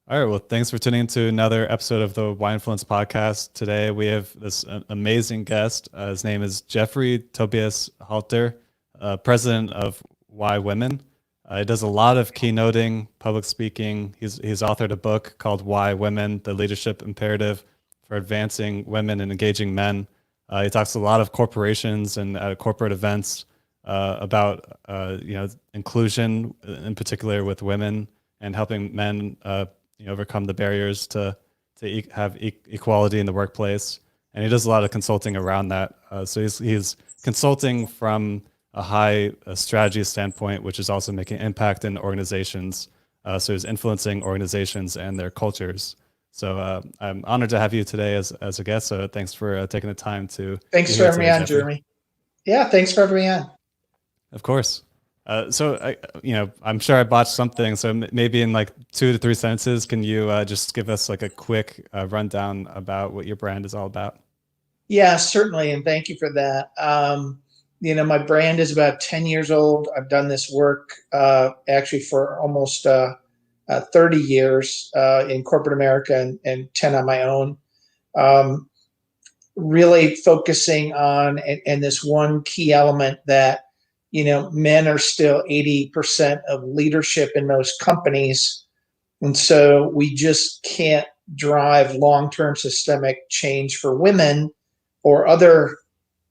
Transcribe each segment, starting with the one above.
All right. Well, thanks for tuning into another episode of the Y Influence podcast. Today we have this amazing guest. His name is Jeffery Tobias Halter, president of YWomen. He does a lot of keynoting, public speaking. He's authored a book called Why Women: The Leadership Imperative for Advancing Women and Engaging Men. He talks to a lot of corporations and at corporate events about inclusion, in particular with women, and helping men overcome the barriers to have equality in the workplace. And he does a lot of consulting around that. So he's consulting from a strategy standpoint, which is also making impact in organizations. So he's influencing organizations and their cultures. So I'm honored to have you today as a guest. So thanks for taking the time to Thanks be for here having me today, on, Jeffrey. Jeremy. Yeah, thanks for having me on. Of course. I'm sure I botched something. So maybe in like 2 to 3 sentences, can you just give us like a quick rundown about what your brand is all about? Yeah, certainly. And thank you for that. My brand is about 10 years old. I've done this work actually for almost 30 years in corporate America and 10 on my own. Um, Really focusing on, and this one key element that, men are still 80% of leadership in most companies. And so we just can't drive long-term systemic change for women or other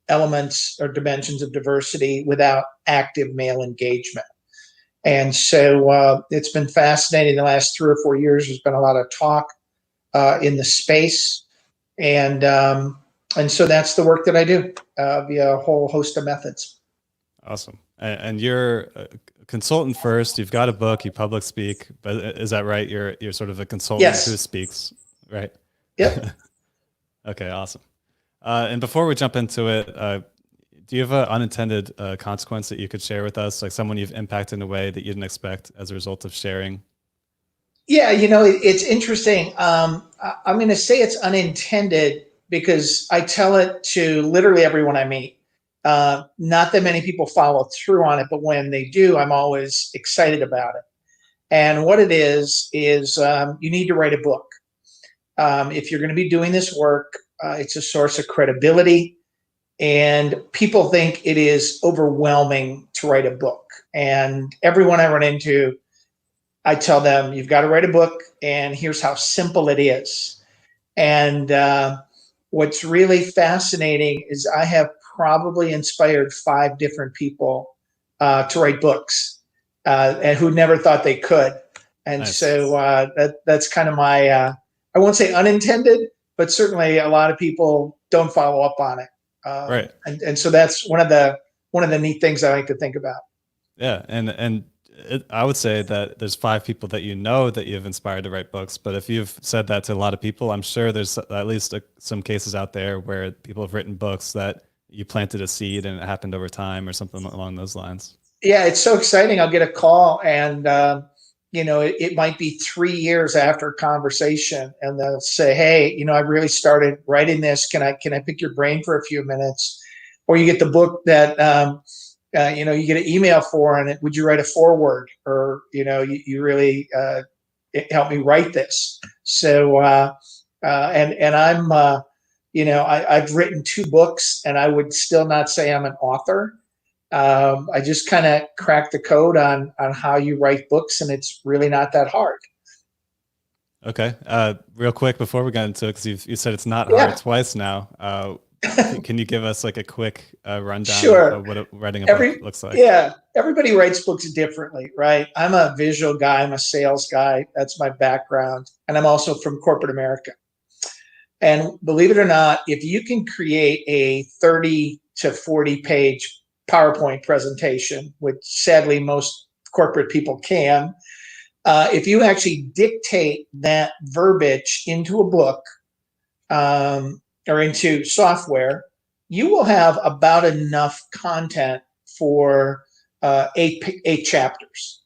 elements or dimensions of diversity without active male engagement. And so it's been fascinating the last 3 or 4 years. There's been a lot of talk in the space. And so that's the work that I do via a whole host of methods. Awesome. And you're a consultant first. You've got a book. You public speak, but is that right? You're sort of a consultant who Yes. speaks, right? Yep. Okay, awesome. And before we jump into it, do you have an unintended consequence that you could share with us, like someone you've impacted in a way that you didn't expect as a result of sharing? Yeah, it's interesting. I'm going to say it's unintended because I tell it to literally everyone I meet. Not that many people follow through on it, but when they do, I'm always excited about it. And what it is you need to write a book. If you're going to be doing this work, it's a source of credibility. And people think it is overwhelming to write a book. And everyone I run into, I tell them, you've got to write a book, and here's how simple it is. And what's really fascinating is I have probably inspired 5 different people to write books and who never thought they could. And Nice. so that's kind of my, I won't say unintended, but certainly a lot of people don't follow up on it. Right. And so that's one of the neat things I like to think about. Yeah. I would say that there's 5 people that you know that you've inspired to write books, but if you've said that to a lot of people, I'm sure there's at least some cases out there where people have written books that you planted a seed and it happened over time or something along those lines. Yeah, it's so exciting. I'll get a call and, it might be 3 years after a conversation and they'll say, hey, I really started writing this. Can I pick your brain for a few minutes? Or you get the book that, you get an email for, and would you write a foreword? Or, you really help me write this. So, and I'm, I've written 2 books and I would still not say I'm an author. I just kind of cracked the code on how you write books, and it's really not that hard. Okay. Real quick before we get into it, because you said it's not Yeah. hard twice now. Can you give us like a quick rundown Sure. of what writing a book looks like? Yeah, everybody writes books differently, right? I'm a visual guy. I'm a sales guy. That's my background. And I'm also from corporate America. And believe it or not, if you can create a 30 to 40 page PowerPoint presentation, which sadly most corporate people can, if you actually dictate that verbiage into a book or into software, you will have about enough content for 8 chapters.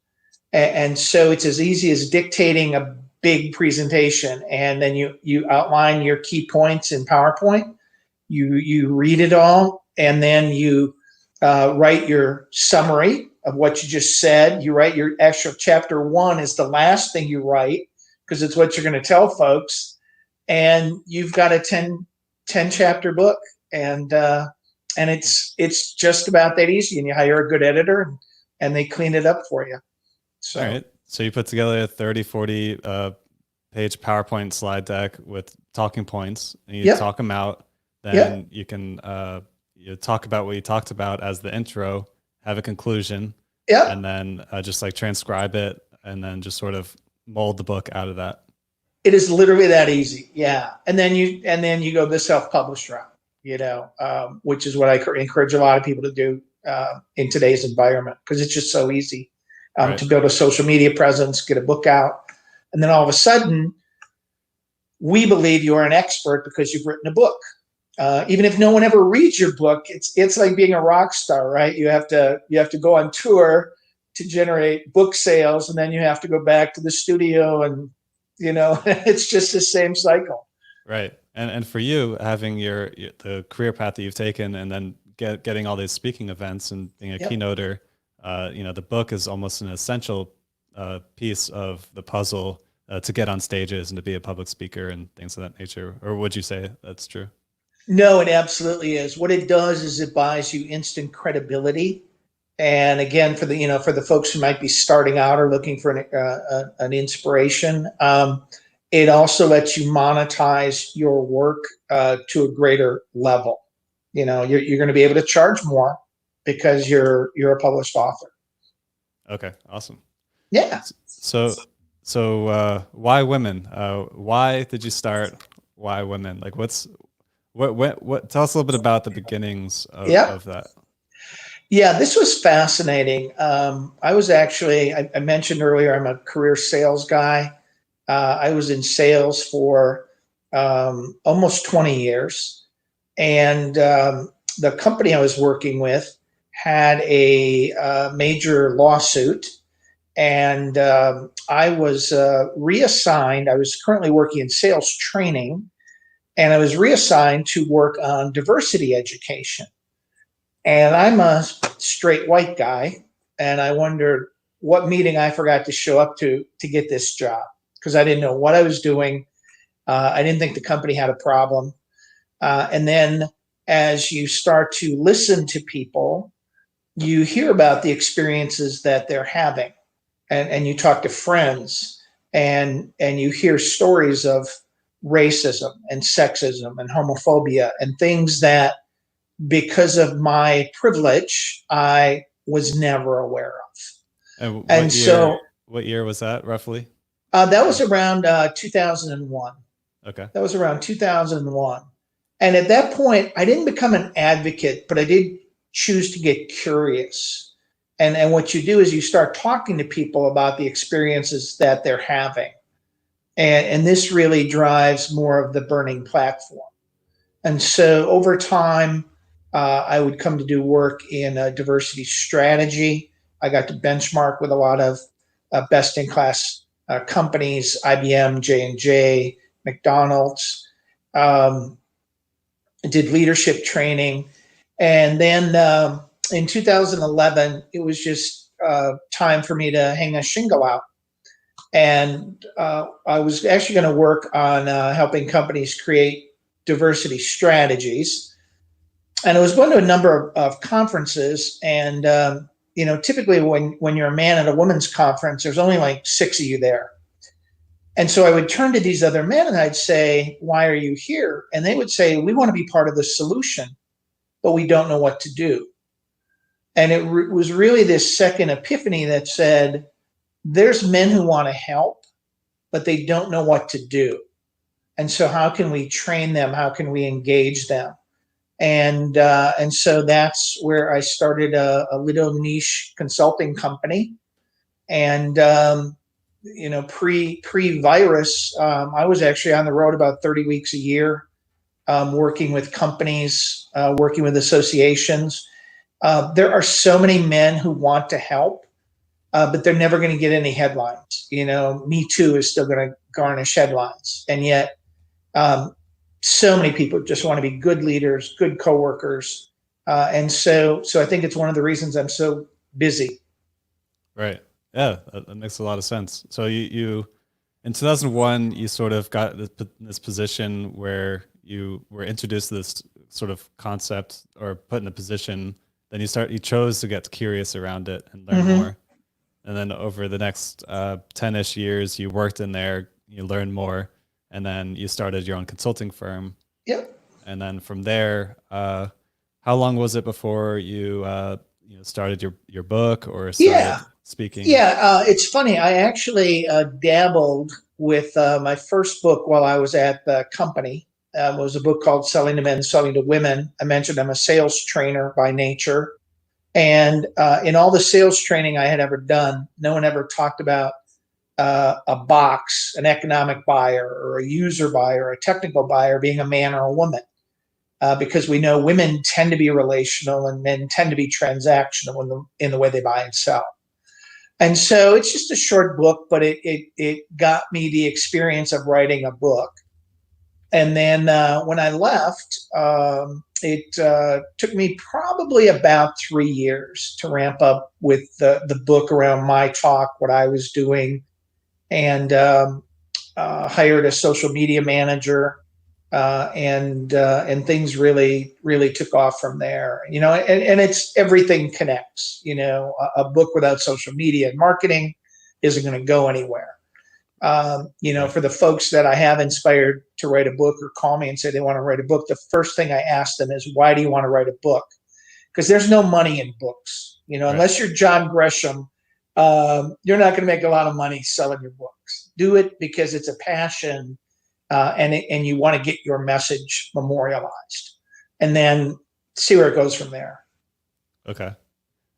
And so it's as easy as dictating a big presentation, and then you outline your key points in PowerPoint. You read it all, and then you write your summary of what you just said. You write your actual chapter 1 is the last thing you write. because it's what you're going to tell folks. And you've got a 10 chapter book, and it's just about that easy. And you hire a good editor, and they clean it up for you. So, all right. So you put together a 30, 40 page PowerPoint slide deck with talking points, and you talk them out. Then you can you talk about what you talked about as the intro, have a conclusion, and then just like transcribe it, and then just sort of mold the book out of that. It is literally that easy. Yeah. And then you go the self-published route, which is what I encourage a lot of people to do in today's environment, because it's just so easy to build a social media presence, get a book out. And then all of a sudden, we believe you're an expert because you've written a book. Even if no one ever reads your book, it's like being a rock star, right? You have to go on tour to generate book sales, and then you have to go back to the studio, and it's just the same cycle. Right. And for you, having the career path that you've taken, and then getting all these speaking events and being a keynoter, the book is almost an essential piece of the puzzle to get on stages and to be a public speaker and things of that nature. Or would you say that's true? No, it absolutely is. What it does is it buys you instant credibility. And again, for the folks who might be starting out or looking for an inspiration, it also lets you monetize your work to a greater level. You're going to be able to charge more because you're a published author. Okay, awesome. Yeah. So why women? Why did you start Why Women? Like what tell us a little bit about the beginnings of that. Yeah, this was fascinating. I was actually, I mentioned earlier, I'm a career sales guy. I was in sales for almost 20 years. And the company I was working with had a major lawsuit. And I was reassigned. I was currently working in sales training, and I was reassigned to work on diversity education. And I'm a straight white guy, and I wondered what meeting I forgot to show up to get this job, because I didn't know what I was doing. I didn't think the company had a problem. And then as you start to listen to people, you hear about the experiences that they're having, and you talk to friends, and you hear stories of racism and sexism and homophobia and things that, because of my privilege, I was never aware of. What year was that roughly? That was around 2001. Okay. That was around 2001. And at that point, I didn't become an advocate, but I did choose to get curious. And what you do is you start talking to people about the experiences that they're having. And this really drives more of the burning platform. And so over time, I would come to do work in diversity strategy. I got to benchmark with a lot of best-in-class companies, IBM, J&J, McDonald's. Did leadership training. And then in 2011, it was just time for me to hang a shingle out. And I was actually going to work on helping companies create diversity strategies. And I was going to a number of conferences. And, typically when you're a man at a women's conference, there's only like 6 of you there. And so I would turn to these other men and I'd say, why are you here? And they would say, we want to be part of the solution, but we don't know what to do. And it was really this second epiphany that said, there's men who want to help, but they don't know what to do. And so how can we train them? How can we engage them? And so that's where I started a little niche consulting company. And pre-virus, I was actually on the road about 30 weeks a year, working with companies, working with associations. There are so many men who want to help, but they're never going to get any headlines. Me Too is still going to garnish headlines. And yet so many people just want to be good leaders, good coworkers. And so I think it's one of the reasons I'm so busy. Right. Yeah, that makes a lot of sense. So you in 2001, you sort of got this position where you were introduced to this sort of concept or put in a position. Then you chose to get curious around it and learn more. And then over the next 10-ish years, you worked in there, you learned more, and then you started your own consulting firm. Yep. And then from there, how long was it before you started your book or started speaking? Yeah, it's funny. I actually dabbled with my first book while I was at the company. It was a book called Selling to Men, Selling to Women. I mentioned I'm a sales trainer by nature. And in all the sales training I had ever done, no one ever talked about a box, an economic buyer, or a user buyer, a technical buyer being a man or a woman. Because we know women tend to be relational and men tend to be transactional in the way they buy and sell. And so it's just a short book, but it got me the experience of writing a book. And then when I left, it took me probably about 3 years to ramp up with the book around my talk, what I was doing, and hired a social media manager, and things really took off from there. And it's everything connects. A book without social media and marketing isn't going to go anywhere. For the folks that I have inspired to write a book or call me and say they want to write a book, the first thing I ask them is, why do you want to write a book? Because there's no money in books. Unless you're John Gresham, you're not going to make a lot of money selling your books. Do it because it's a passion, and you want to get your message memorialized, and then see where it goes from there. Okay.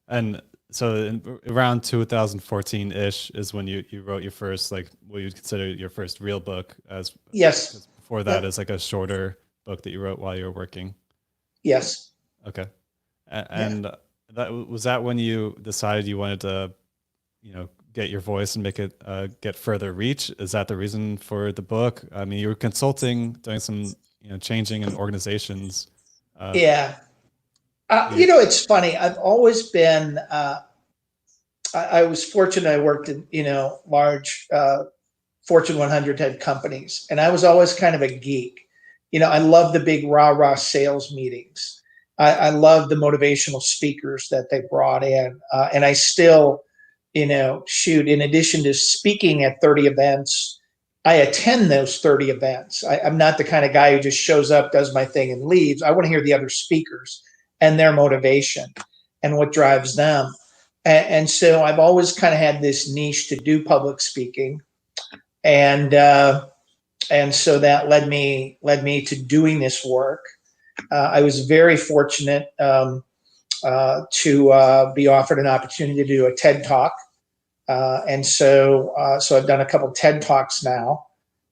And so around 2014-ish is when you wrote your first, like, what you'd consider your first real book. Yes. Before that is like a shorter book that you wrote while you were working. Yes. Okay. And was that when you decided you wanted to, get your voice and make it get further reach? Is that the reason for the book? I mean, you were consulting, doing some, changing in organizations. It's funny. I've always been, I was fortunate. I worked in, large Fortune 100 type companies, and I was always kind of a geek. I love the big rah-rah sales meetings. I love the motivational speakers that they brought in. And I still, in addition to speaking at 30 events, I attend those 30 events. I'm not the kind of guy who just shows up, does my thing, and leaves. I want to hear the other speakers and their motivation and what drives them. And so I've always kind of had this niche to do public speaking. And so that led me to doing this work. I was very fortunate to be offered an opportunity to do a TED Talk. And so I've done a couple TED Talks now.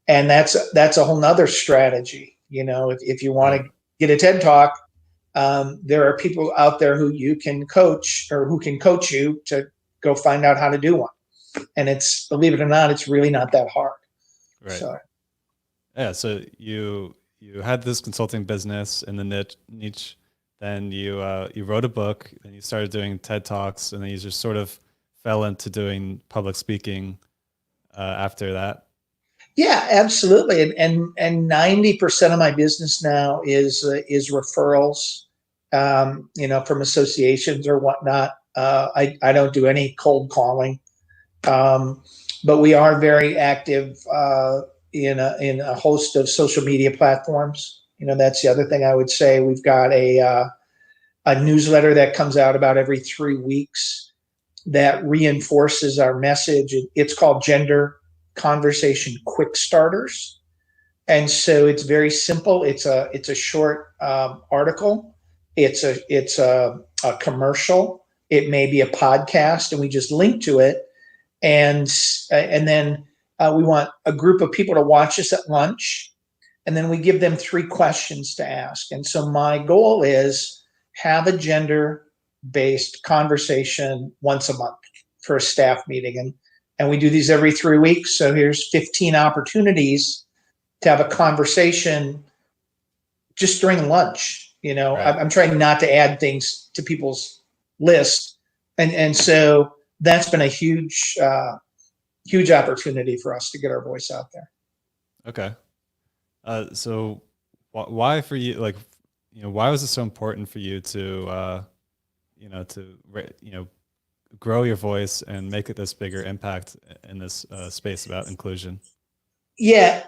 And that's a whole nother strategy. If you want to get a TED Talk, there are people out there who you can coach or who can coach you to go find out how to do one. And it's, believe it or not, it's really not that hard. Right. So you had this consulting business in the niche, then you wrote a book, and you started doing TED Talks, and then you just sort of fell into doing public speaking after that. Yeah, absolutely. And 90% of my business now is referrals, from associations or whatnot. I don't do any cold calling, but we are very active in a host of social media platforms. That's the other thing I would say. We've got a newsletter that comes out about every 3 weeks that reinforces our message. It's called Gender Conversation Quick Starters. And so it's very simple. It's a short article. It's a commercial. It may be a podcast, and we just link to it. And then we want a group of people to watch us at lunch, and then we give them 3 questions to ask. And so my goal is have a gender-based conversation once a month for a staff meeting. And we do these every 3 weeks. So here's 15 opportunities to have a conversation just during lunch. Right. I'm trying not to add things to people's list. And so that's been a huge huge opportunity for us to get our voice out there. Okay. So why for you, like, why was it so important for you to, grow your voice and make it this bigger impact in this space about inclusion? Yeah,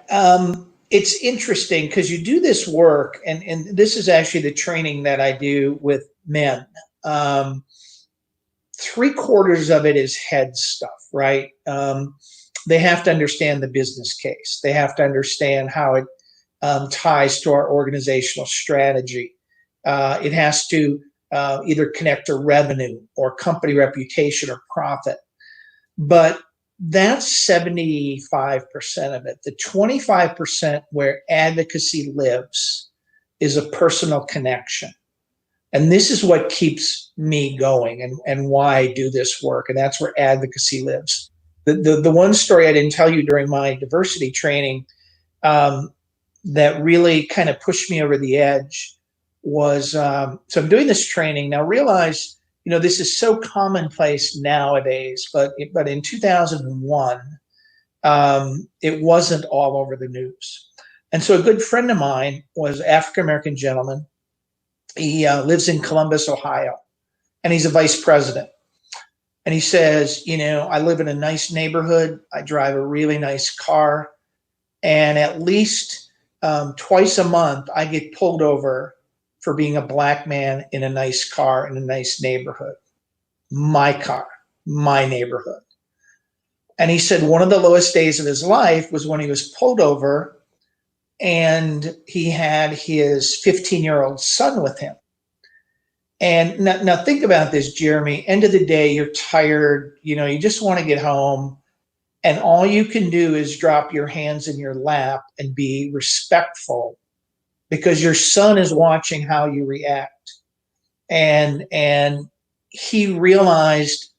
it's interesting because you do this work, and this is actually the training that I do with men. 3/4 of it is head stuff, right? They have to understand the business case. They have to understand how it ties to our organizational strategy. It has to either connect to revenue or company reputation or profit. But that's 75% of it. The 25% where advocacy lives is a personal connection. And this is what keeps me going and why I do this work. And that's where advocacy lives. The one story I didn't tell you during my diversity training that really kind of pushed me over the edge was, so I'm doing this training. Now realize, this is so commonplace nowadays, but in 2001, it wasn't all over the news. And so a good friend of mine was an African-American gentleman. He lives in Columbus, Ohio, and he's a vice president. And he says, I live in a nice neighborhood. I drive a really nice car. And at least twice a month, I get pulled over for being a Black man in a nice car in a nice neighborhood. My car, my neighborhood. And he said one of the lowest days of his life was when he was pulled over and he had his 15-year-old son with him. And now think about this, Jeremy. End of the day, you're tired. You just want to get home. And all you can do is drop your hands in your lap and be respectful because your son is watching how you react. And he realized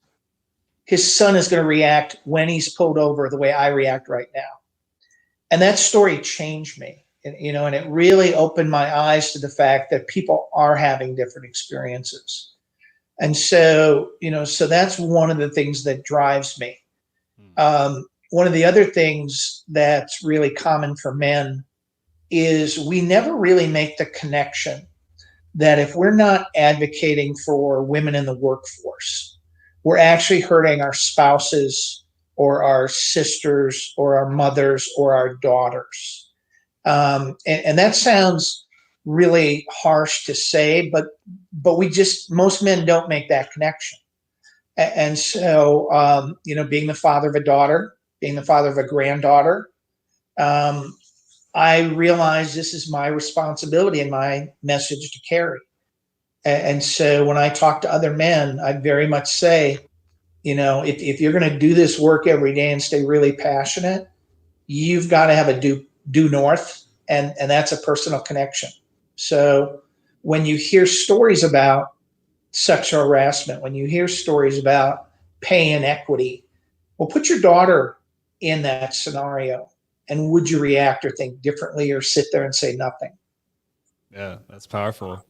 his son is going to react when he's pulled over the way I react right now. And that story changed me, and it really opened my eyes to the fact that people are having different experiences. And so, so that's one of the things that drives me. One of the other things that's really common for men is we never really make the connection that if we're not advocating for women in the workforce, we're actually hurting our spouses or our sisters or our mothers or our daughters. And that sounds really harsh to say, but most men don't make that connection. And so, being the father of a daughter, being the father of a granddaughter, I realize this is my responsibility and my message to carry. And so when I talk to other men, I very much say, if you're going to do this work every day and stay really passionate, you've got to have a due north, and that's a personal connection. So when you hear stories about sexual harassment, when you hear stories about pay inequity, well, put your daughter in that scenario, and would you react or think differently or sit there and say nothing? Yeah, that's powerful.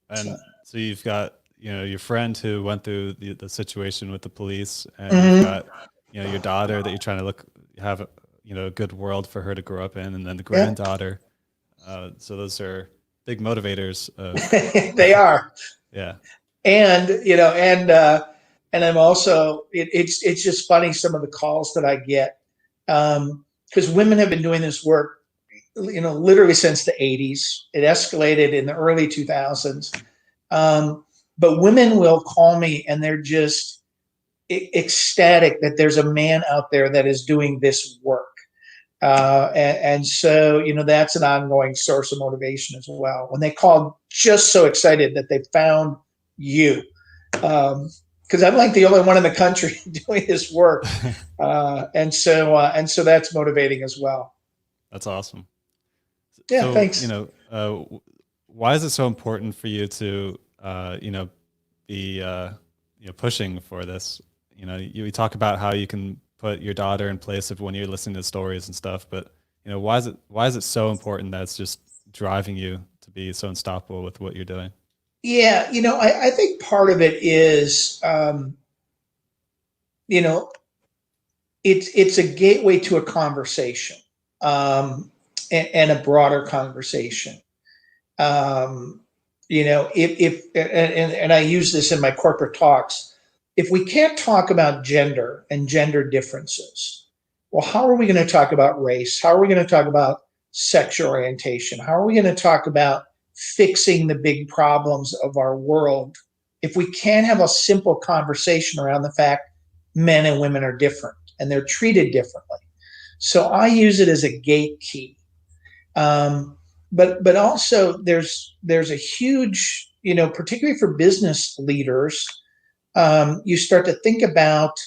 And so you've got, your friend who went through the situation with the police, and you've got, your daughter that you're trying to have a good world for her to grow up in, and then the granddaughter. So those are big motivators. They are. Yeah. And, and I'm also, it's just funny, some of the calls that I get, because women have been doing this work, literally since the 80s. It escalated in the early 2000s. But women will call me and they're just ecstatic that there's a man out there that is doing this work. And so, that's an ongoing source of motivation as well. When they call, just so excited that they found you. Because I'm like the only one in the country doing this work. And so that's motivating as well. That's awesome. Yeah, so, thanks. Why is it so important for you to, be, pushing for this? You talk about how you can put your daughter in place of when you're listening to stories and stuff, but why is it so important that it's just driving you to be so unstoppable with what you're doing? Yeah, I think part of it is, it's a gateway to a conversation, and a broader conversation. If and I use this in my corporate talks, if we can't talk about gender and gender differences, well, how are we going to talk about race? How are we going to talk about sexual orientation? How are we going to talk about fixing the big problems of our world if we can't have a simple conversation around the fact men and women are different and they're treated differently? So I use it as a gate key. But also there's a huge, particularly for business leaders, you start to think about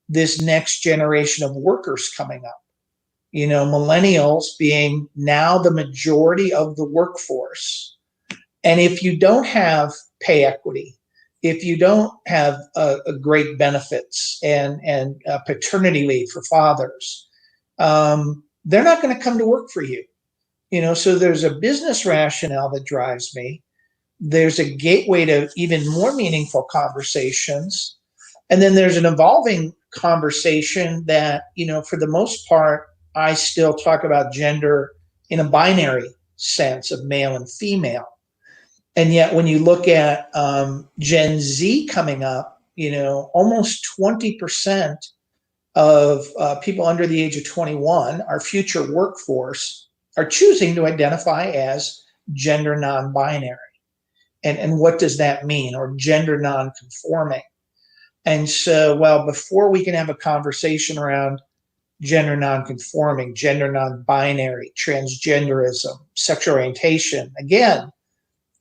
this next generation of workers coming up. Millennials being now the majority of the workforce. And if you don't have pay equity, if you don't have a great benefits and paternity leave for fathers, they're not going to come to work for you. So there's a business rationale that drives me. There's a gateway to even more meaningful conversations. And then there's an evolving conversation that, for the most part, I still talk about gender in a binary sense of male and female. And yet when you look at Gen Z coming up, almost 20% of people under the age of 21, our future workforce, are choosing to identify as gender non-binary. And what does that mean? Or gender non-conforming. And so, well, before we can have a conversation around gender non-conforming, gender non-binary, transgenderism, sexual orientation, again,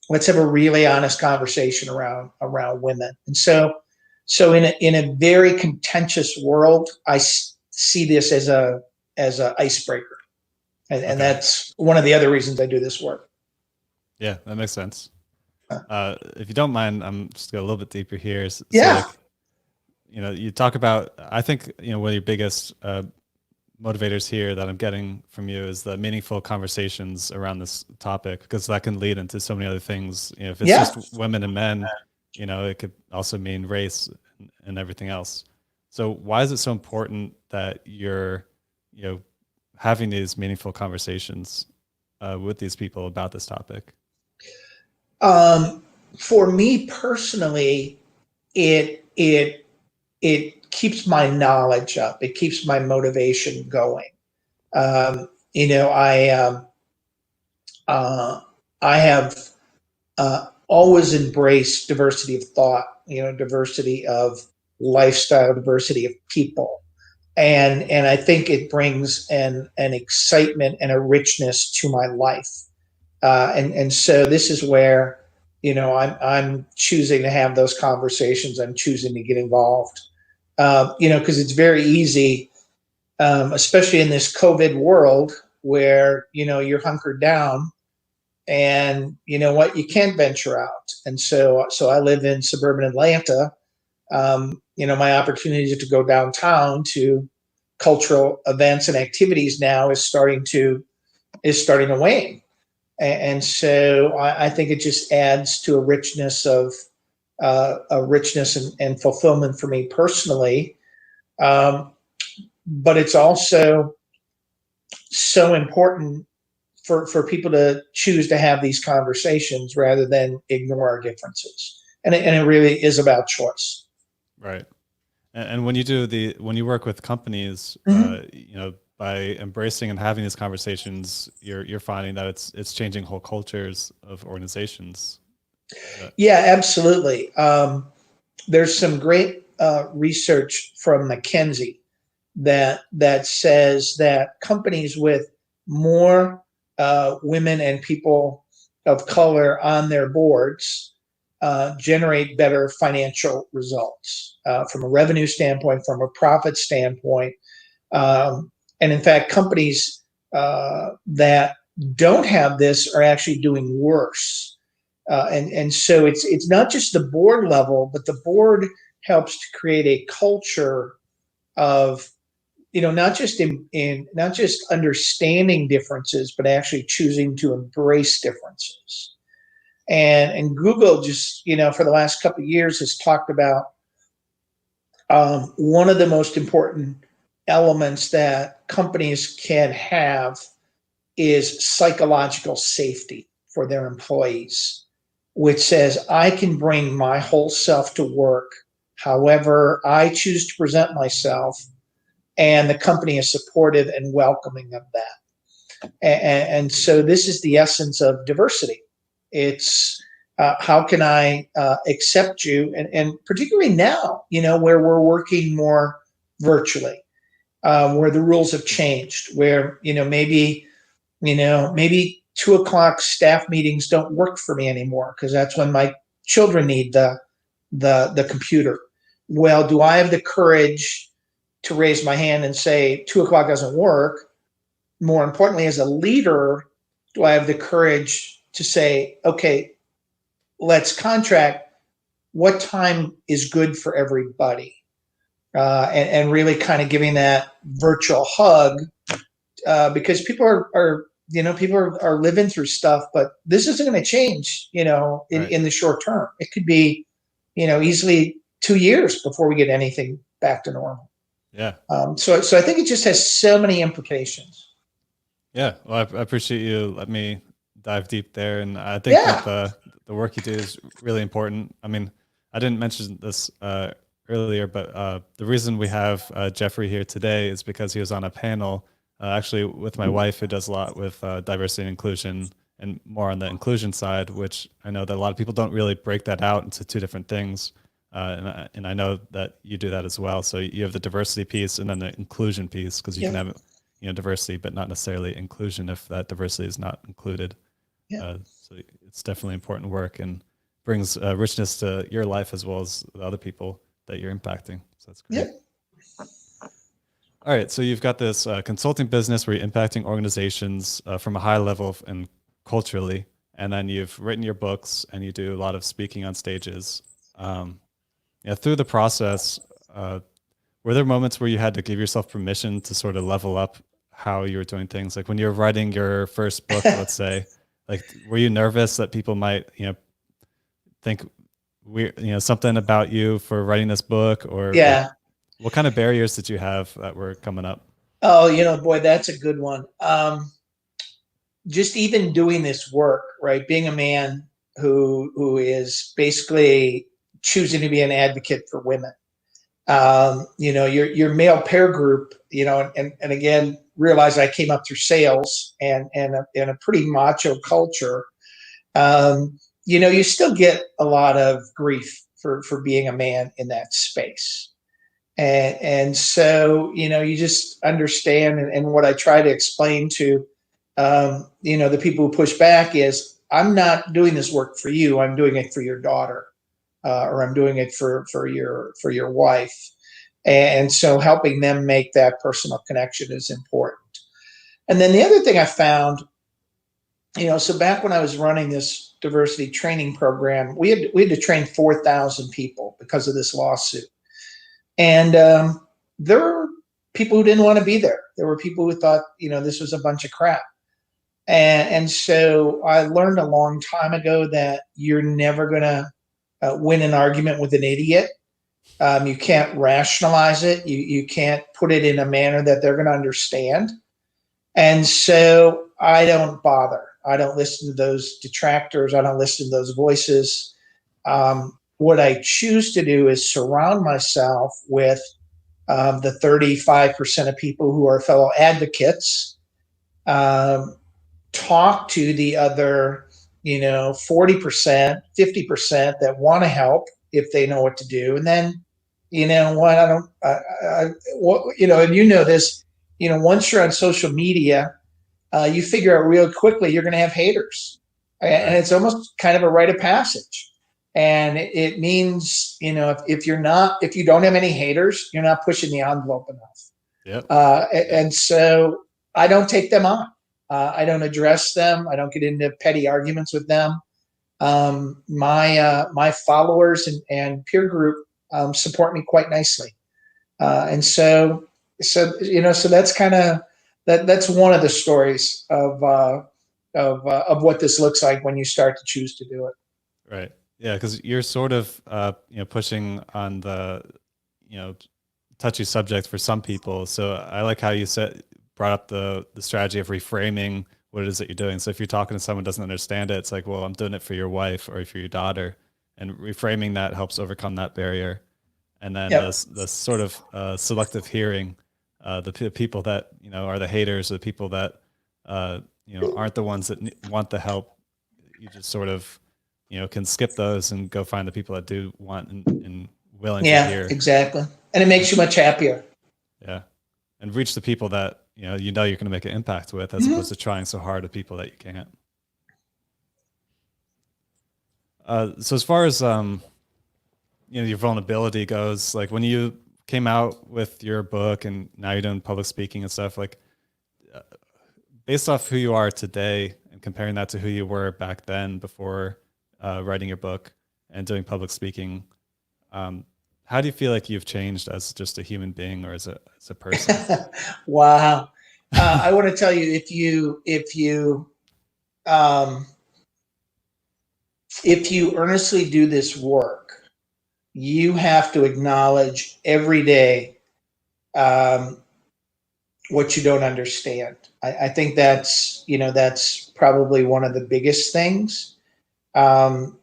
let's have a really honest conversation around women. And so in a very contentious world, I see this as a icebreaker. And that's one of the other reasons I do this work. Yeah, that makes sense. If you don't mind, I'm just going a little bit deeper here. So Yeah. You talk about, I think, one of your biggest motivators here that I'm getting from you is the meaningful conversations around this topic, because that can lead into so many other things. If it's just women and men, it could also mean race and everything else. So why is it so important that you're, having these meaningful conversations with these people about this topic? For me personally, it keeps my knowledge up. It keeps my motivation going. I have always embraced diversity of thought, diversity of lifestyle, diversity of people. And I think it brings an excitement and a richness to my life. And so this is where, I'm choosing to have those conversations. I'm choosing to get involved, because it's very easy, especially in this COVID world where, you're hunkered down and you know what, you can't venture out. And so I live in suburban Atlanta. My opportunity to go downtown to cultural events and activities now is starting to wane. And so I think it just adds to a richness and fulfillment for me personally. But it's also so important for people to choose to have these conversations rather than ignore our differences. And it really is about choice. Right. And when you work with companies, by embracing and having these conversations, you're finding that it's changing whole cultures of organizations. Yeah, absolutely. There's some great research from McKinsey that says that companies with more women and people of color on their boards generate better financial results from a revenue standpoint, from a profit standpoint. And in fact, companies that don't have this are actually doing worse. And so it's not just the board level, but the board helps to create a culture of, not just not just understanding differences, but actually choosing to embrace differences. And Google just, for the last couple of years has talked about one of the most important elements that companies can have is psychological safety for their employees, which says I can bring my whole self to work however I choose to present myself, and the company is supportive and welcoming of that. And so this is the essence of diversity. It's how can I accept you, and particularly now, where we're working more virtually, where the rules have changed, where maybe 2 o'clock staff meetings don't work for me anymore because that's when my children need the computer. Well, do I have the courage to raise my hand and say 2 o'clock doesn't work? More importantly, as a leader, do I have the courage to say, okay, let's contract what time is good for everybody? And really kind of giving that virtual hug, because people are living through stuff, but this isn't going to change, in the short term. It could be, easily 2 years before we get anything back to normal. Yeah. So I think it just has so many implications. Yeah. Well, I appreciate you let me dive deep there. And I think that the work you do is really important. I mean, I didn't mention this earlier, but the reason we have Jeffrey here today is because he was on a panel actually with my wife, who does a lot with diversity and inclusion, and more on the inclusion side, which I know that a lot of people don't really break that out into two different things. And I know that you do that as well. So you have the diversity piece and then the inclusion piece, because you can have diversity, but not necessarily inclusion if that diversity is not included. So it's definitely important work and brings richness to your life as well as the other people that you're impacting. So that's great. All right. So you've got this consulting business where you're impacting organizations from a high level and culturally. And then you've written your books and you do a lot of speaking on stages. Through the process, were there moments where you had to give yourself permission to sort of level up how you were doing things? Like when you're writing your first book, let's say, like, were you nervous that people might, think something about you for writing this book, or like, what kind of barriers did you have that were coming up? Oh, boy, that's a good one. Just even doing this work, right? Being a man who is basically choosing to be an advocate for women. Your male peer group, and again, realize I came up through sales and in a pretty macho culture. You still get a lot of grief for being a man in that space. And so, you just understand. And what I try to explain to, the people who push back is, I'm not doing this work for you. I'm doing it for your daughter, or I'm doing it for your wife. And so helping them make that personal connection is important. And then the other thing I found, so back when I was running this diversity training program, we had to train 4,000 people because of this lawsuit. And there were people who didn't want to be there. There were people who thought, this was a bunch of crap. And so I learned a long time ago that you're never going to win an argument with an idiot. You can't rationalize it. You can't put it in a manner that they're going to understand. And so I don't bother. I don't listen to those detractors. I don't listen to those voices. What I choose to do is surround myself with the 35% of people who are fellow advocates, talk to the other, 40%, 50% that want to help if they know what to do. And then, what and this, once you're on social media, you figure out real quickly you're going to have haters. And it's almost kind of a rite of passage. And it means, if you don't have any haters, you're not pushing the envelope enough. And so I don't take them on. I don't address them. I don't get into petty arguments with them. My followers and peer group support me quite nicely. And so that's kind of that's one of the stories of what this looks like when you start to choose to do it. Right. Yeah, because you're sort of pushing on the touchy subject for some people. So I like how you brought up the strategy of reframing what it is that you're doing. So if you're talking to someone who doesn't understand it, it's like, well, I'm doing it for your wife or for your daughter, and reframing that helps overcome that barrier. And then Yep. the sort of selective hearing, the people that are the haters, or the people that aren't the ones that want the help. You just sort of can skip those and go find the people that do want and willing to hear. Exactly. And it makes you much happier. Yeah. And reach the people that you're going to make an impact with, as opposed to trying so hard with people that you can't. So as far as your vulnerability goes, like when you came out with your book and now you're doing public speaking and stuff, like based off who you are today and comparing that to who you were back then before writing your book and doing public speaking, how do you feel like you've changed as just a human being or as a person? Wow. I want to tell you, if you earnestly do this work, you have to acknowledge every day what you don't understand. I think that's probably one of the biggest things, because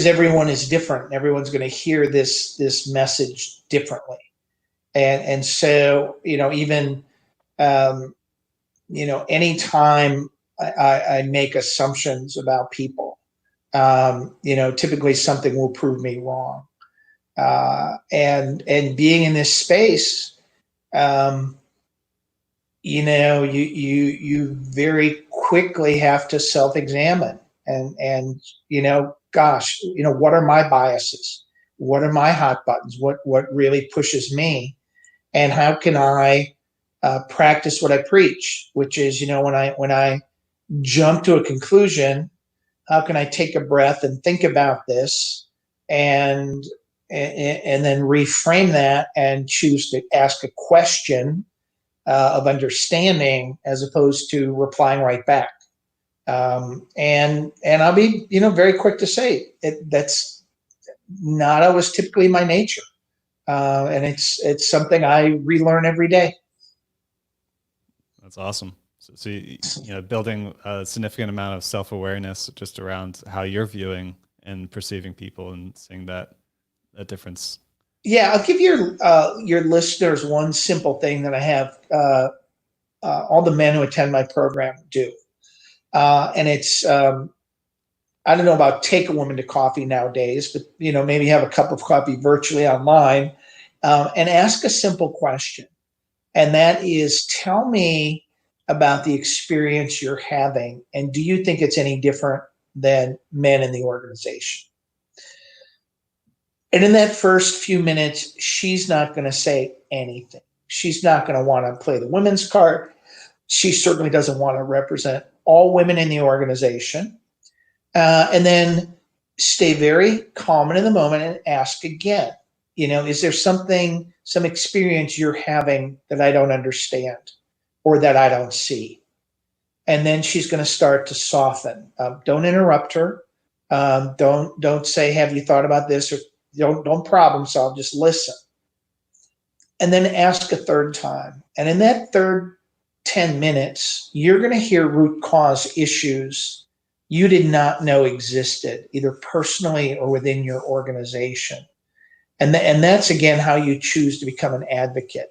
everyone is different. Everyone's going to hear this message differently, and so even anytime I make assumptions about people, typically something will prove me wrong. And being in this space, you very quickly have to self-examine and gosh, what are my biases? What are my hot buttons? What really pushes me? And how can I practice what I preach, which is, when I jump to a conclusion, how can I take a breath and think about this and then reframe that and choose to ask a question of understanding as opposed to replying right back. And I'll be, very quick to say that's not always typically my nature. And it's something I relearn every day. That's awesome. So building a significant amount of self-awareness just around how you're viewing and perceiving people and seeing that difference. Yeah, I'll give your listeners one simple thing that I have all the men who attend my program do, and it's I don't know about take a woman to coffee nowadays, but maybe have a cup of coffee virtually online, and ask a simple question, and that is, tell me about the experience you're having, and do you think it's any different than men in the organization? And in that first few minutes, she's not going to say anything. She's not going to want to play the women's card. She certainly doesn't want to represent all women in the organization. And then stay very calm and in the moment and ask again, is there some experience you're having that I don't understand or that I don't see? And then she's going to start to soften. Don't interrupt her. Don't say, have you thought about this? Or don't problem solve, just listen. And then ask a third time. And in that third 10 minutes, you're going to hear root cause issues you did not know existed, either personally or within your organization. And that's, again, how you choose to become an advocate.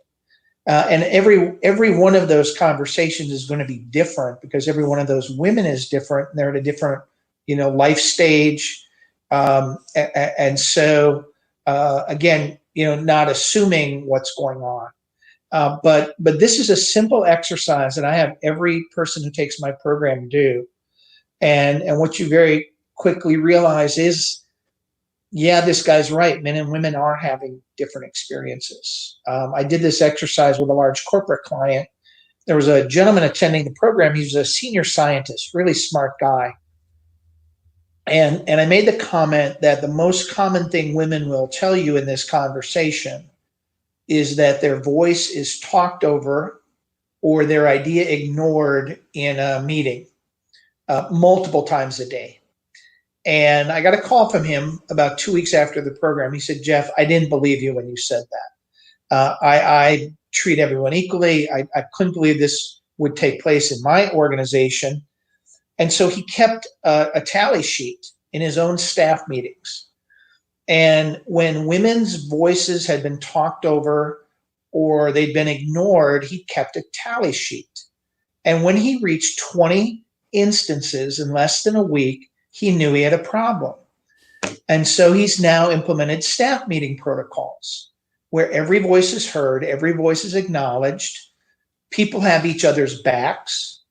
And every one of those conversations is going to be different because every one of those women is different. And they're at a different, life stage. And so, again, not assuming what's going on. But this is a simple exercise that I have every person who takes my program do. And what you very quickly realize is, yeah, this guy's right. Men and women are having different experiences. I did this exercise with a large corporate client. There was a gentleman attending the program. He was a senior scientist, really smart guy. And I made the comment that the most common thing women will tell you in this conversation is that their voice is talked over or their idea ignored in a meeting multiple times a day. And I got a call from him about 2 weeks after the program. He said, Jeff, I didn't believe you when you said that. I treat everyone equally. I couldn't believe this would take place in my organization. And so he kept a tally sheet in his own staff meetings. And when women's voices had been talked over or they'd been ignored, he kept a tally sheet. And when he reached 20 instances in less than a week, he knew he had a problem. And so he's now implemented staff meeting protocols where every voice is heard, every voice is acknowledged, people have each other's backs.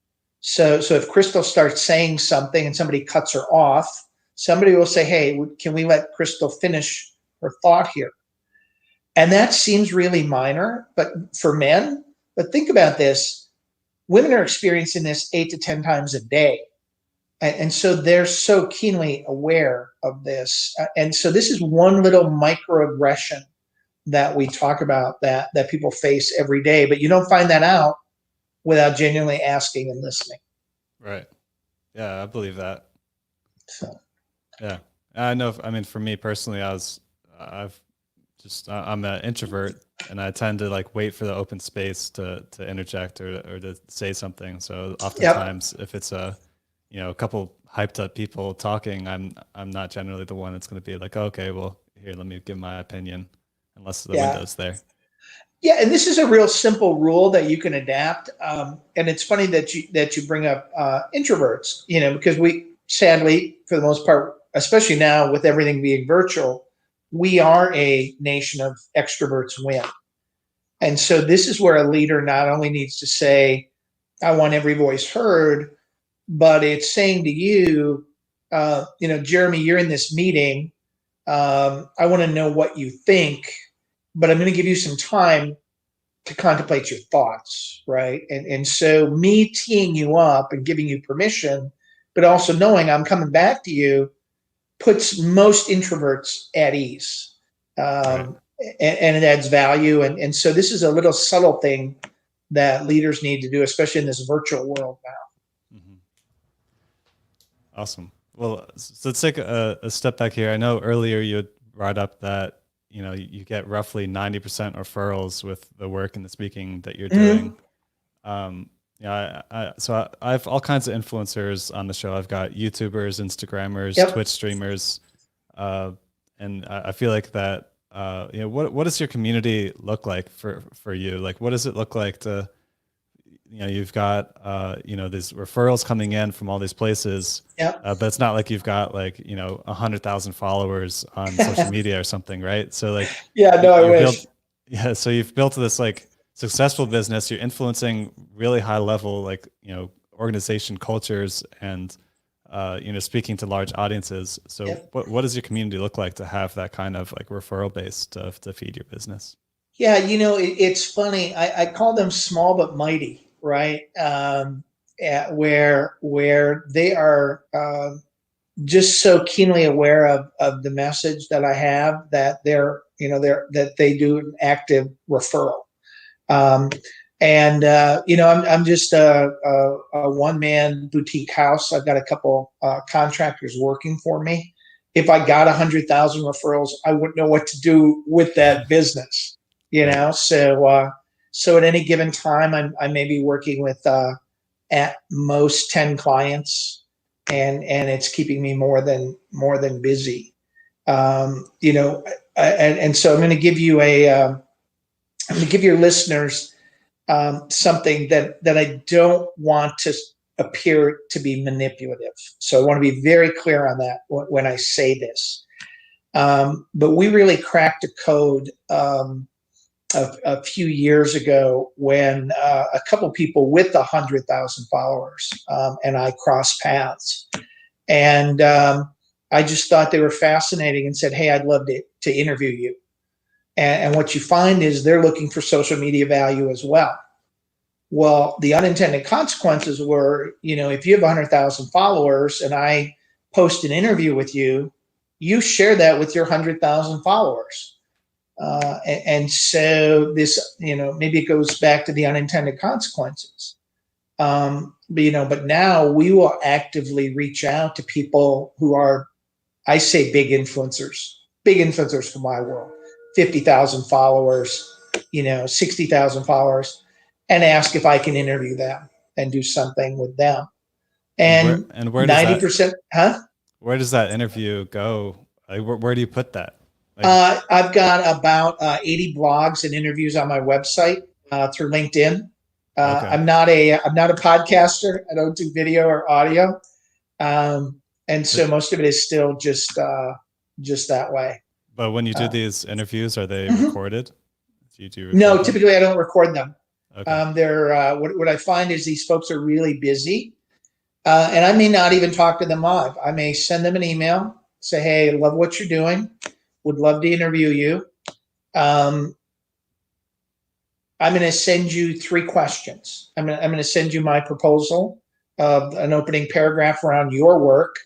So if Crystal starts saying something and somebody cuts her off, somebody will say, hey, can we let Crystal finish her thought here? And that seems really minor, but for men, but think about this, women are experiencing this 8 to 10 times a day. And so they're so keenly aware of this. And so this is one little microaggression that we talk about that people face every day, but you don't find that out without genuinely asking and listening. Right. Yeah, I believe that. So. Yeah, I know. I mean, for me personally, I'm an introvert, and I tend to like wait for the open space to interject or to say something. So oftentimes, if it's a couple hyped up people talking, I'm not generally the one that's going to be like, okay, well, here, let me give my opinion, unless the window's there. Yeah, and this is a real simple rule that you can adapt. And it's funny that you bring up introverts, because we sadly, for the most part, especially now with everything being virtual, we are a nation of extroverts win. And so this is where a leader not only needs to say, I want every voice heard, but it's saying to you, Jeremy, you're in this meeting. I want to know what you think, but I'm going to give you some time to contemplate your thoughts, right? And so me teeing you up and giving you permission, but also knowing I'm coming back to you, puts most introverts at ease. Right. And it adds value. And so this is a little subtle thing that leaders need to do, especially in this virtual world now. Mm-hmm. Awesome. Well, so let's take a step back here. I know earlier you had brought up that you get roughly 90% referrals with the work and the speaking that you're doing. So I have all kinds of influencers on the show. I've got YouTubers, Instagrammers, Twitch streamers, and I feel like that. What does your community look like for you? Like, what does it look like to, you've got these referrals coming in from all these places, but it's not like you've got 100,000 followers on social media or something, right? So like, I wish. So you've built this successful business. You're influencing really high level organization cultures and speaking to large audiences. So what does your community look like to have that kind of referral base to feed your business? Yeah, it's funny. I call them small but mighty, right? Where they are just so keenly aware of the message that I have that that they do an active referral. I'm just a one-man boutique house. I've got a couple contractors working for me. If I got 100,000 referrals, I wouldn't know what to do with that business. So at any given time, I may be working with at most 10 clients, and it's keeping me more than busy. And so I'm going to give you I'm going to give your listeners something that I don't want to appear to be manipulative. So I want to be very clear on that when I say this. But we really cracked a code a few years ago when a couple people with 100,000 followers and I crossed paths. And I just thought they were fascinating and said, hey, I'd love to interview you. And what you find is they're looking for social media value as well. Well, the unintended consequences were, if you have 100,000 followers and I post an interview with you, you share that with your 100,000 followers. And so this, maybe it goes back to the unintended consequences. But now we will actively reach out to people who are I say big influencers from my world, 50,000 followers, 60,000 followers, and ask if I can interview them and do something with them. And where does 90%, huh? Where does that interview go? Like, where do you put that? I've got about 80 blogs and interviews on my website through LinkedIn. Okay. I'm not a podcaster. I don't do video or audio, and so most of it is still just that way. But when you do these interviews, are they Mhm. recorded? Do you record No, them? typically I don't record them. Okay. They're what I find is these folks are really busy, and I may not even talk to them live. I may send them an email, say, "Hey, I love what you're doing. Would love to interview you. I'm going to send you 3 questions. I'm going to send you my proposal of an opening paragraph around your work.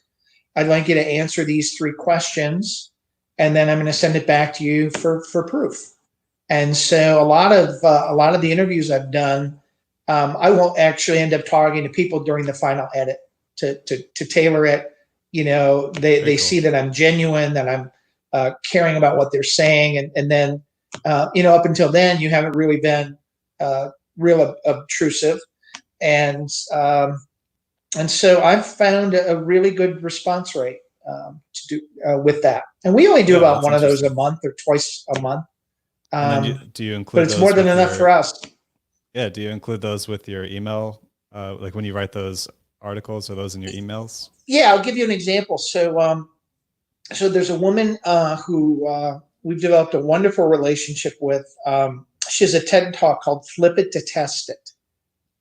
I'd like you to answer these 3 questions, and then I'm going to send it back to you for proof." And so a lot of the interviews I've done, I won't actually end up talking to people during the final edit to tailor it. They Cool. see that I'm genuine, that I'm caring about what they're saying, and then up until then, you haven't really been real obtrusive, and so I've found a really good response rate to do with that. And we only do about one of those a month or twice a month. And then do you include? But it's more than enough for us. Yeah. Do you include those with your email? Like when you write those articles, are those in your emails? Yeah, I'll give you an example. So there's a woman who we've developed a wonderful relationship with. She has a TED Talk called "Flip It to Test It,"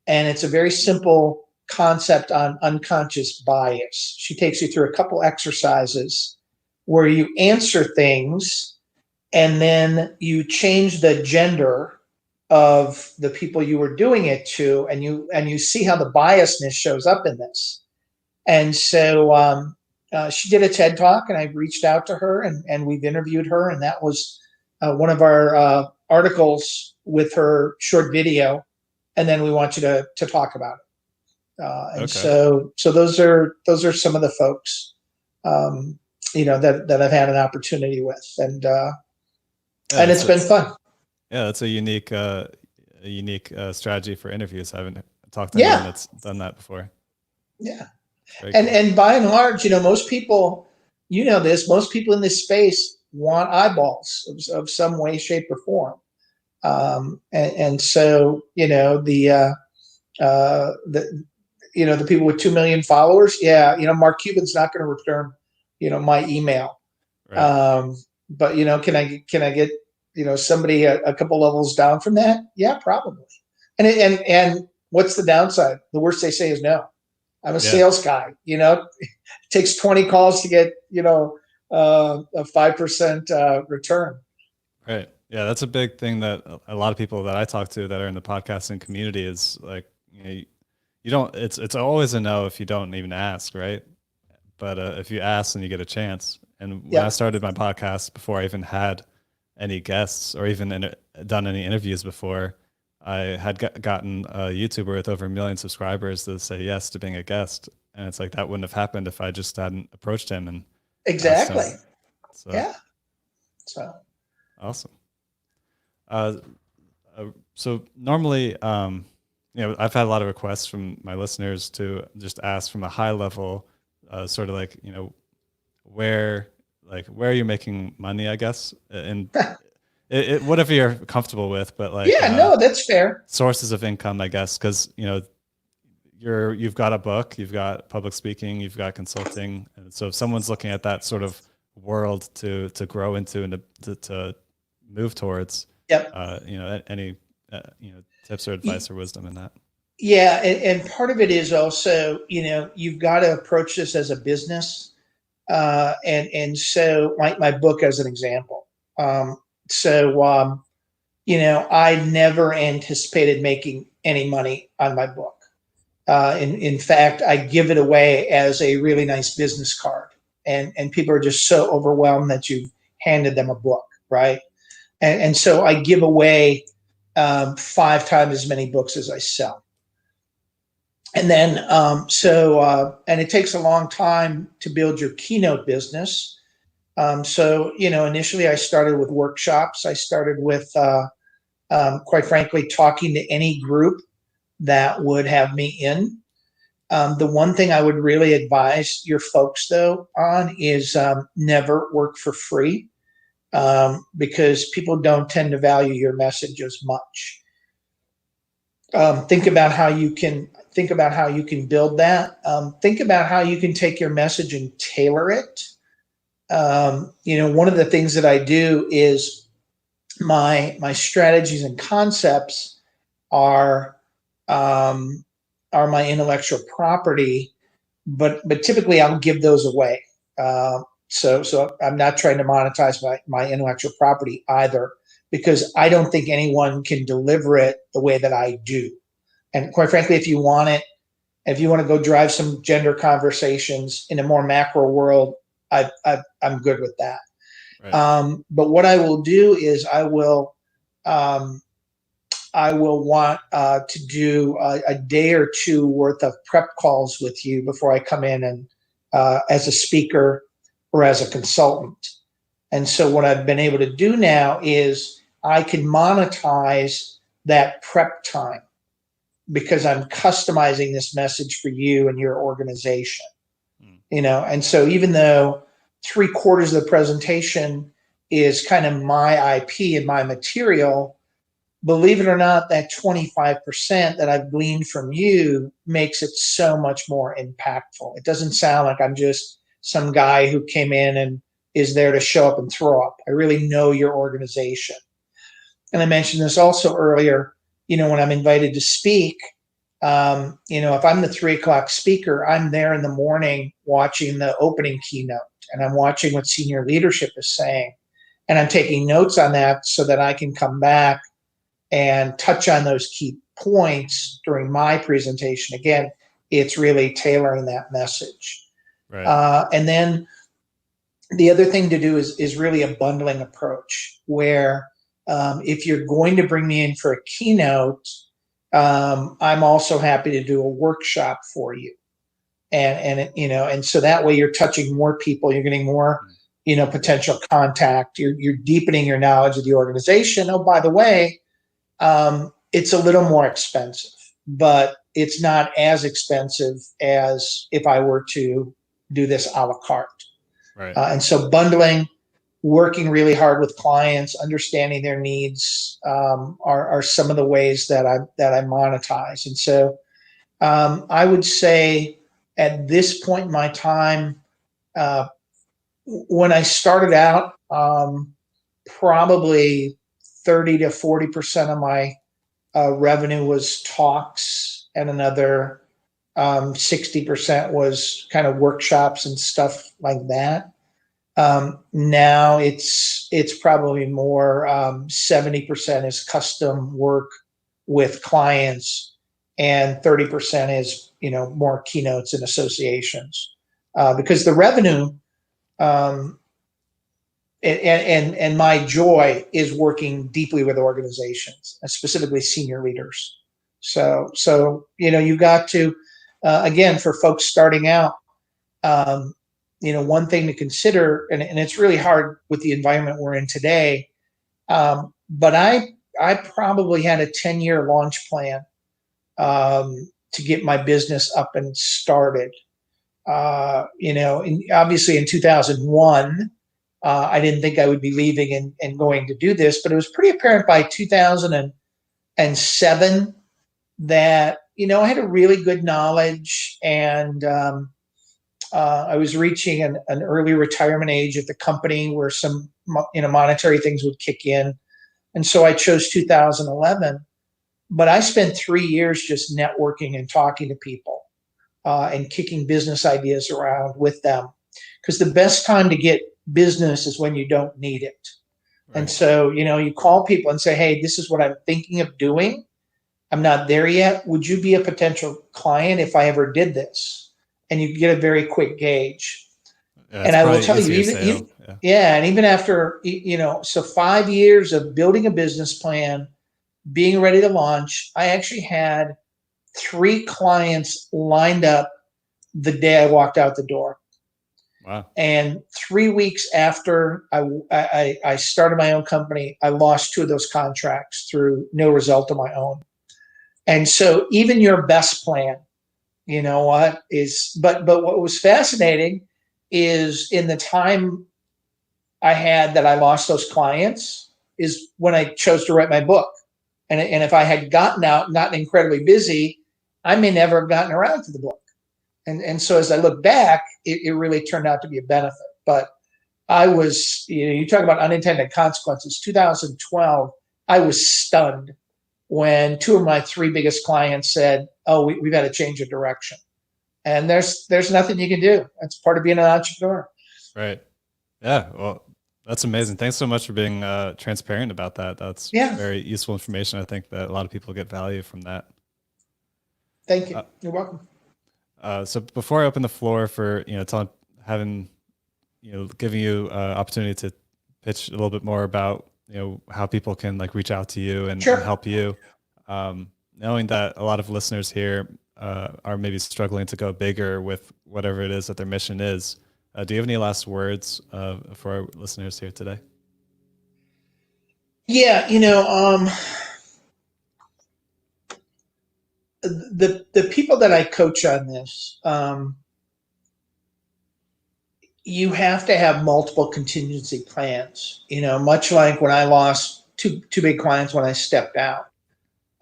and it's a very simple concept on unconscious bias. She takes you through a couple exercises where you answer things and then you change the gender of the people you were doing it to, and you see how the biasness shows up in this. And so she did a TED Talk, and I reached out to her, and we've interviewed her, and that was one of our articles with her short video, and then we want you to talk about it. And Okay. so those are some of the folks that I've had an opportunity with, and it's been fun. Yeah, that's a unique strategy for interviews. I haven't talked to anyone that's done that before. Yeah. Cool. And by and large, most people, most people in this space want eyeballs of some way, shape, or form. And so, the people with 2 million followers, Mark Cuban's not going to return, my email. Right. But can I get, somebody a couple levels down from that? Yeah, probably. And what's the downside? The worst they say is no. I'm a sales guy. It takes 20 calls to get, a 5% return. Right. Yeah, that's a big thing that a lot of people that I talk to that are in the podcasting community is like, you don't. It's always a no if you don't even ask, right? But if you ask, then you get a chance. And when I started my podcast, before I even had any guests or even done any interviews before, I had gotten a YouTuber with over 1 million subscribers to say yes to being a guest. And it's like, that wouldn't have happened if I just hadn't approached him and exactly. asked him. So, yeah. So awesome. So normally, I've had a lot of requests from my listeners to just ask from a high level, sort of like, where you're making money, I guess, and whatever you're comfortable with, but like, no, that's fair. Sources of income, I guess, because you've got a book, you've got public speaking, you've got consulting, and so if someone's looking at that sort of world to grow into and to move towards, any tips or advice or wisdom in that? Yeah, and part of it is also, you've got to approach this as a business. And so my book as an example. I never anticipated making any money on my book. In fact, I give it away as a really nice business card, and people are just so overwhelmed that you've handed them a book, right? And so I give away 5 times as many books as I sell. And then, and it takes a long time to build your keynote business. So, initially I started with workshops. I started with, quite frankly, talking to any group that would have me in. The one thing I would really advise your folks, though, on is never work for free, because people don't tend to value your message as much. Think about how you can build that. Think about how you can take your message and tailor it. One of the things that I do is my strategies and concepts are my intellectual property, but typically I'll give those away. So I'm not trying to monetize my intellectual property either, because I don't think anyone can deliver it the way that I do. And quite frankly, if you want to go drive some gender conversations in a more macro world, I'm good with that. Right. But what I will do is I will want to do a day or two worth of prep calls with you before I come in and as a speaker or as a consultant. And so what I've been able to do now is I can monetize that prep time, because I'm customizing this message for you and your organization. And so even though 3/4 of the presentation is kind of my IP and my material, believe it or not, that 25% that I've gleaned from you makes it so much more impactful. It doesn't sound like I'm just some guy who came in and is there to show up and throw up. I really know your organization. And I mentioned this also earlier, when I'm invited to speak, if I'm the 3:00 speaker, I'm there in the morning watching the opening keynote, and I'm watching what senior leadership is saying. And I'm taking notes on that so that I can come back and touch on those key points during my presentation. Again, it's really tailoring that message. Right. And then the other thing to do is really a bundling approach, where if you're going to bring me in for a keynote, I'm also happy to do a workshop for you. And so that way you're touching more people, you're getting more, potential contact, you're deepening your knowledge of the organization. Oh, by the way, it's a little more expensive, but it's not as expensive as if I were to do this a la carte. Right. And so bundling, working really hard with clients, understanding their needs, are some of the ways that I monetize. And so I would say at this point in my time, when I started out, probably 30 to 40% of my revenue was talks, and another 60% was kind of workshops and stuff like that. Now it's probably more 70% is custom work with clients, and 30% is more keynotes and associations, because the revenue and my joy is working deeply with organizations, and specifically senior leaders. So you got to again, for folks starting out, one thing to consider, and it's really hard with the environment we're in today, but I probably had a 10-year launch plan to get my business up and started. Obviously in 2001, I didn't think I would be leaving and going to do this, but it was pretty apparent by 2007 that, I had a really good knowledge, and I was reaching an early retirement age at the company where some monetary things would kick in. And so I chose 2011. But I spent 3 years just networking and talking to people and kicking business ideas around with them. Because the best time to get business is when you don't need it. Right. And so, you call people and say, hey, this is what I'm thinking of doing. I'm not there yet. Would you be a potential client if I ever did this? And you get a very quick gauge. And I will tell you, and even after, so 5 years of building a business plan, being ready to launch, I actually had 3 clients lined up the day I walked out the door. Wow. And 3 weeks after I started my own company, I lost 2 of those contracts through no result of my own. And so even your best plan, you know what is, but what was fascinating is in the time I had that I lost those clients is when I chose to write my book. And if I had gotten out, gotten incredibly busy, I may never have gotten around to the book. And so as I look back, it really turned out to be a benefit. But I was, you talk about unintended consequences. 2012, I was stunned when 2 of my 3 biggest clients said, "Oh, we've got to change the direction." And there's nothing you can do. That's part of being an entrepreneur. Right. Yeah. Well, that's amazing. Thanks so much for being transparent about that. That's very useful information. I think that a lot of people get value from that. Thank you. You're welcome. So before I open the floor for, giving you opportunity to pitch a little bit more about, how people can like reach out to you and help you, knowing that a lot of listeners here are maybe struggling to go bigger with whatever it is that their mission is. Do you have any last words for our listeners here today? Yeah, the people that I coach on this, you have to have multiple contingency plans, much like when I lost two big clients when I stepped out.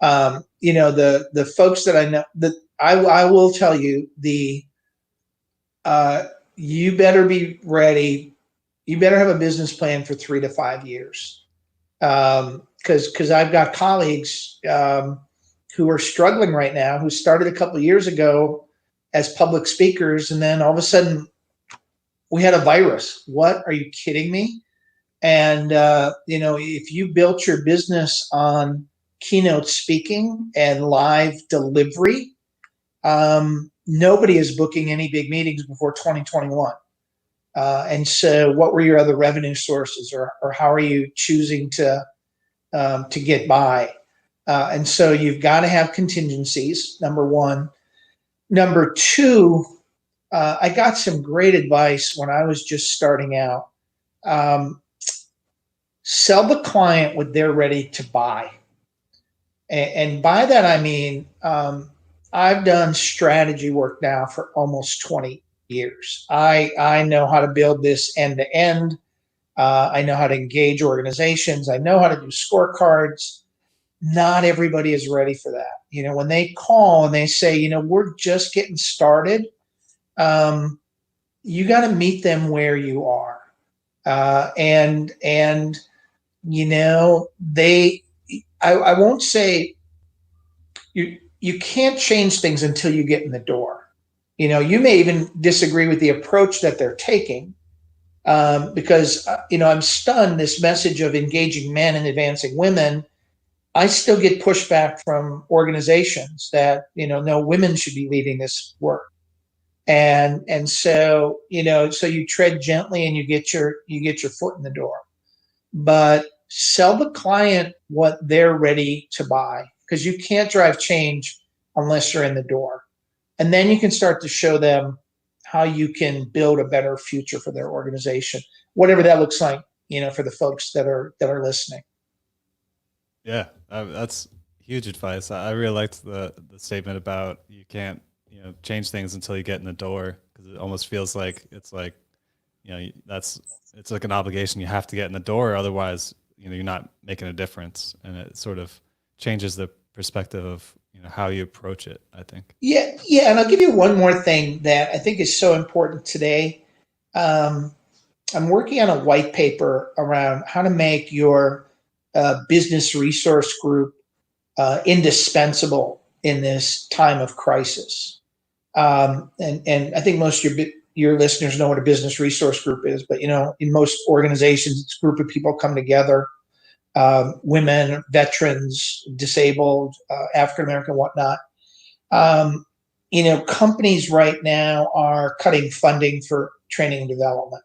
The folks that I know, that I will tell you, you better be ready. You better have a business plan for 3 to 5 years. Because I've got colleagues who are struggling right now, who started a couple of years ago as public speakers, and then all of a sudden we had a virus. What? Are you kidding me? And if you built your business on keynote speaking and live delivery, nobody is booking any big meetings before 2021. And so what were your other revenue sources, or how are you choosing to get by? And so you've got to have contingencies, number one. Number two, I got some great advice when I was just starting out. Sell the client what they're ready to buy. And by that, I mean, I've done strategy work now for almost 20 years. I know how to build this end to end. I know how to engage organizations. I know how to do scorecards. Not everybody is ready for that. When they call and they say, we're just getting started, you got to meet them where you are. I won't say you can't change things until you get in the door. You may even disagree with the approach that they're taking, because I'm stunned. This message of engaging men and advancing women, I still get pushback from organizations that no, women should be leading this work, and so so you tread gently and you get your foot in the door, but sell the client what they're ready to buy, because you can't drive change unless you're in the door. And then you can start to show them how you can build a better future for their organization, whatever that looks like, for the folks that are listening. Yeah, that's huge advice. I really liked the statement about you can't change things until you get in the door, because it almost feels like it's like it's like an obligation. You have to get in the door, otherwise you're not making a difference, and it sort of changes the perspective of how you approach it, I think. Yeah, and I'll give you one more thing that I think is so important today. I'm working on a white paper around how to make your business resource group indispensable in this time of crisis. And I think most of your listeners know what a business resource group is, but in most organizations, it's a group of people come together, women, veterans, disabled, African American, whatnot. Companies right now are cutting funding for training and development.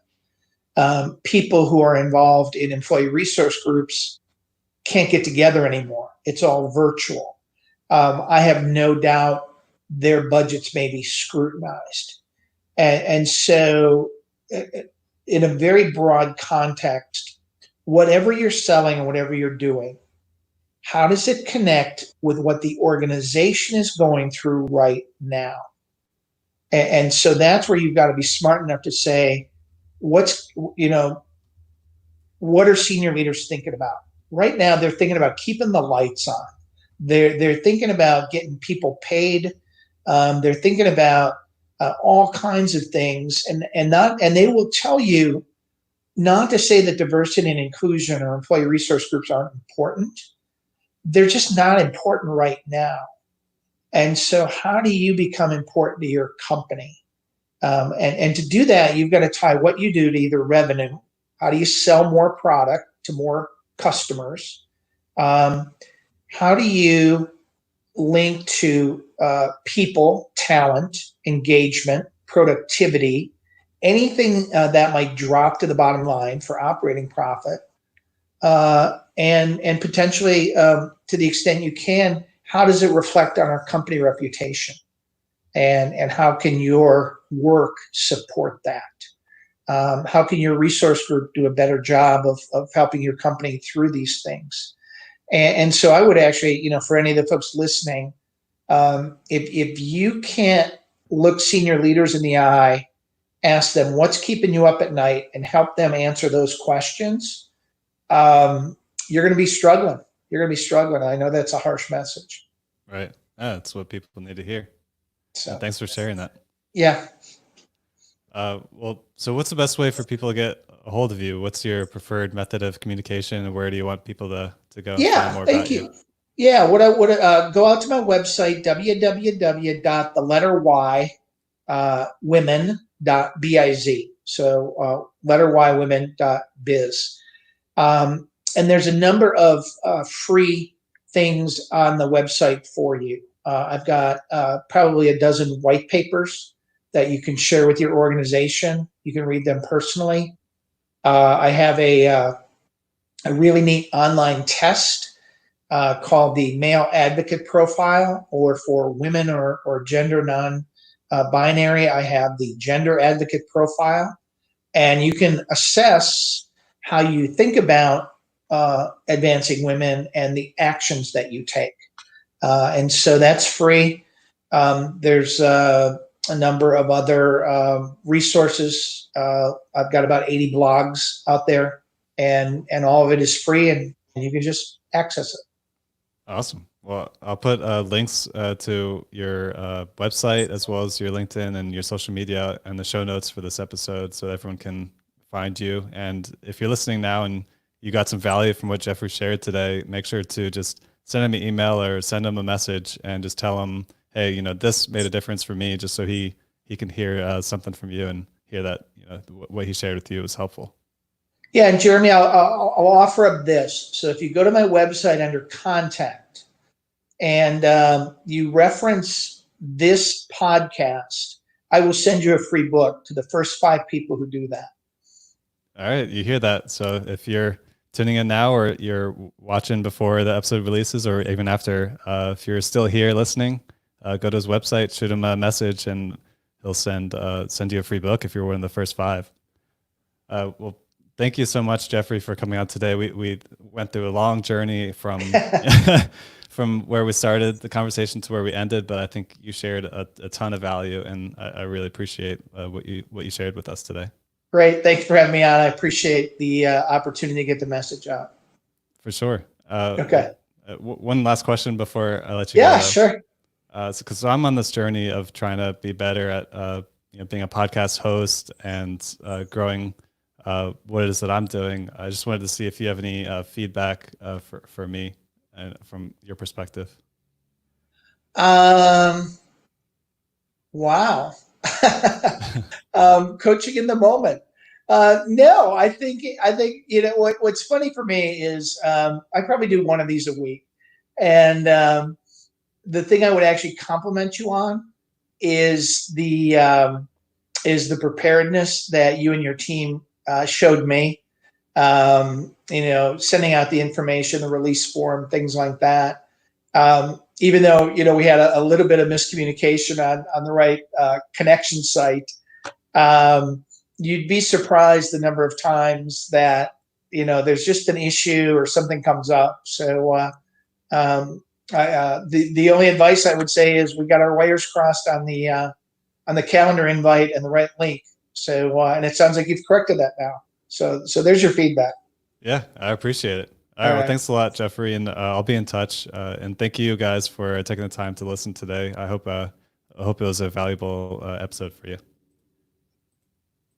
People who are involved in employee resource groups can't get together anymore. It's all virtual. I have no doubt their budgets may be scrutinized. And so, in a very broad context, whatever you're selling and whatever you're doing, how does it connect with what the organization is going through right now? And so that's where you've got to be smart enough to say, what are senior leaders thinking about? Right now, they're thinking about keeping the lights on. They're thinking about getting people paid. They're thinking about all kinds of things, and they will tell you not to say that diversity and inclusion or employee resource groups aren't important. They're just not important right now. And so, how do you become important to your company? And to do that, you've got to tie what you do to either revenue. How do you sell more product to more customers? How do you link to people, talent, engagement, productivity, anything that might drop to the bottom line for operating profit, and potentially, to the extent you can, how does it reflect on our company reputation, and how can your work support that? How can your resource group do a better job of helping your company through these things? And so I would actually, for any of the folks listening, if you can't look senior leaders in the eye, ask them what's keeping you up at night, and help them answer those questions, you're going to be struggling. You're going to be struggling. I know that's a harsh message. Right. Yeah, that's what people need to hear. So thanks for sharing that. Yeah. Well, so what's the best way for people to get a hold of you? What's your preferred method of communication, and where do you want people to go and find more about you? Yeah, what I would go out to my website, www.women.biz. So letterYwomen.biz. And there's a number of free things on the website for you. I've got probably a dozen white papers that you can share with your organization. You can read them personally. I have a really neat online test called the Male Advocate Profile, or for women or gender non-binary, I have the Gender Advocate Profile. And you can assess how you think about advancing women and the actions that you take. And so that's free. There's a number of other resources. I've got about 80 blogs out there, and all of it is free, and you can just access it. Awesome. Well, I'll put links to your website, as well as your LinkedIn and your social media, and the show notes for this episode, so everyone can find you. And if you're listening now and you got some value from what Jeffrey shared today, make sure to just send him an email or send him a message and just tell him, hey, this made a difference for me, just so he can hear something from you and hear that what he shared with you was helpful. Yeah, and Jeremy, I'll offer up this. So if you go to my website under contact and you reference this podcast, I will send you a free book to the first 5 people who do that. All right, you hear that. So if you're tuning in now, or you're watching before the episode releases, or even after, if you're still here listening, go to his website, shoot him a message, and he'll send you a free book if you're one of the first 5. Well, thank you so much, Jeffrey, for coming on today. We went through a long journey from from where we started the conversation to where we ended, but I think you shared a ton of value, and I really appreciate what you shared with us today. Great. Thanks for having me on. I appreciate the opportunity to get the message out. For sure. Okay. One last question before I let you go. Yeah, sure. Because I'm on this journey of trying to be better at being a podcast host and growing what it is that I'm doing. I just wanted to see if you have any feedback for me and from your perspective. Wow. Coaching in the moment. No, I think what's funny for me is I probably do one of these a week, and the thing I would actually compliment you on is the preparedness that you and your team showed me. Sending out the information, the release form, things like that. even though, we had a little bit of miscommunication on the right connection site, you'd be surprised the number of times that, there's just an issue or something comes up. So the only advice I would say is we got our wires crossed on the calendar invite and the right link. So and it sounds like you've corrected that now. So there's your feedback. Yeah, I appreciate it. All right. Well, thanks a lot, Jeffrey, and I'll be in touch. And thank you guys for taking the time to listen today. I hope it was a valuable episode for you.